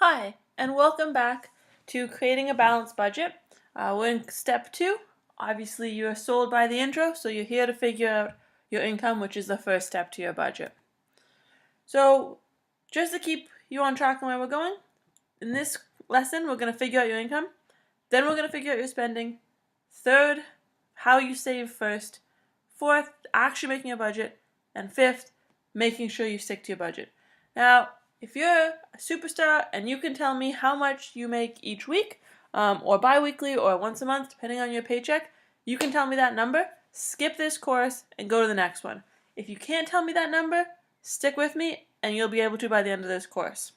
Hi, and welcome back to creating a balanced budget. We're in step 2. Obviously, you are sold by the intro, so you're here to figure out your income, which is the first step to your budget. So, just to keep you on track on where we're going, in this lesson, we're going to figure out your income. Then we're going to figure out your spending. Third, how you save first. Fourth, actually making a budget. And fifth, making sure you stick to your budget. Now, if you're a superstar and you can tell me how much you make each week, or bi-weekly, or once a month, depending on your paycheck, you can tell me that number, skip this course, and go to the next one. If you can't tell me that number, stick with me, and you'll be able to by the end of this course.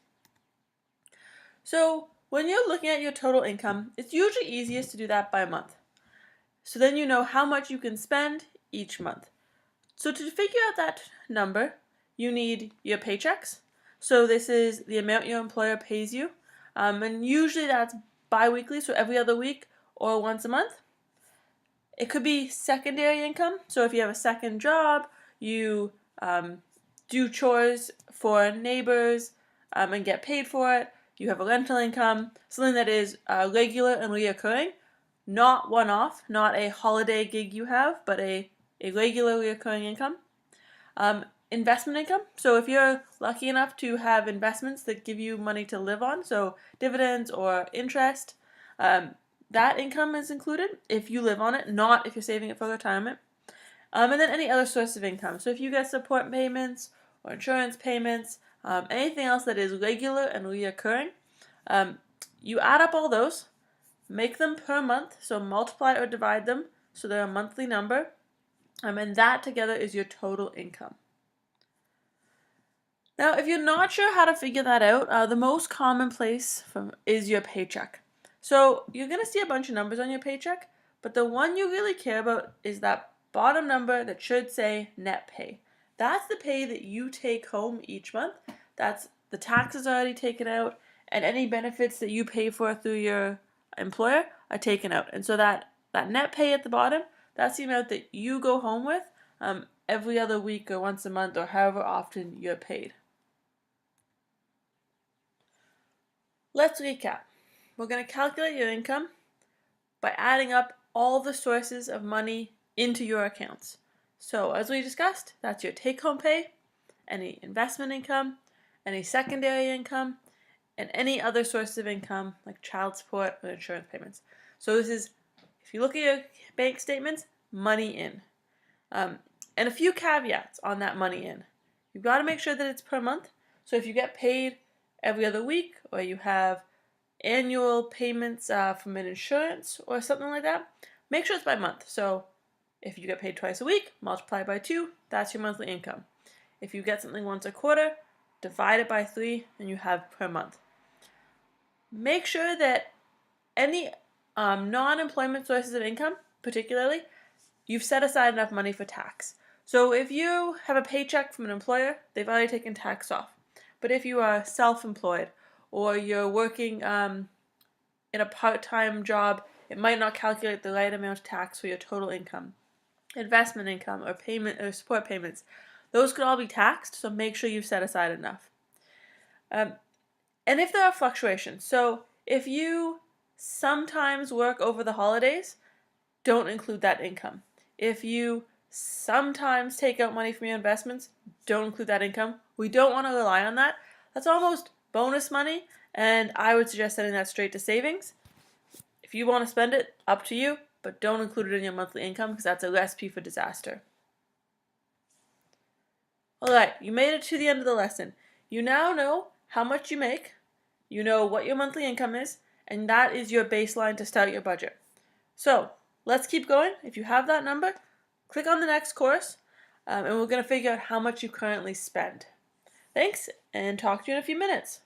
So, when you're looking at your total income, it's usually easiest to do that by month. So then you know how much you can spend each month. So to figure out that number, you need your paychecks. So this is the amount your employer pays you. And usually that's bi-weekly, so every other week or once a month. It could be secondary income. So if you have a second job, you do chores for neighbors and get paid for it. You have a rental income, something that is regular and reoccurring. Not one-off, not a holiday gig you have, but a regular reoccurring income. Investment income. So if you're lucky enough to have investments that give you money to live on, so dividends or interest, that income is included if you live on it, not if you're saving it for retirement. And then any other source of income. So if you get support payments or insurance payments, anything else that is regular and reoccurring, you add up all those, make them per month, so multiply or divide them so they're a monthly number, and that together is your total income. Now, if you're not sure how to figure that out, the most common place is your paycheck. So you're going to see a bunch of numbers on your paycheck, but the one you really care about is that bottom number that should say net pay. That's the pay that you take home each month. That's the taxes already taken out, and any benefits that you pay for through your employer are taken out. And so that net pay at the bottom, that's the amount that you go home with every other week or once a month or however often you're paid. Let's recap. We're going to calculate your income by adding up all the sources of money into your accounts. So as we discussed, that's your take-home pay, any investment income, any secondary income, and any other source of income like child support or insurance payments. So this is, if you look at your bank statements, money in. And a few caveats on that money in. You've got to make sure that it's per month. So if you get paid every other week, or you have annual payments from an insurance or something like that, make sure it's by month. So if you get paid twice a week, multiply by 2, that's your monthly income. If you get something once a quarter, divide it by 3, and you have per month. Make sure that any non-employment sources of income, particularly, you've set aside enough money for tax. So if you have a paycheck from an employer, they've already taken tax off. But if you are self-employed or you're working in a part-time job, it might not calculate the right amount of tax for your total income. Investment income or payment or support payments, those could all be taxed, so make sure you've set aside enough. And if there are fluctuations, so if you sometimes work over the holidays, don't include that income. If you sometimes take out money from your investments, don't include that income. We don't want to rely on that. That's almost bonus money, and I would suggest sending that straight to savings. If you want to spend it, up to you, but don't include it in your monthly income because that's a recipe for disaster. Alright, you made it to the end of the lesson. You now know how much you make, you know what your monthly income is, and that is your baseline to start your budget. So, let's keep going. If you have that number, click on the next course, and we're going to figure out how much you currently spend. Thanks, and talk to you in a few minutes.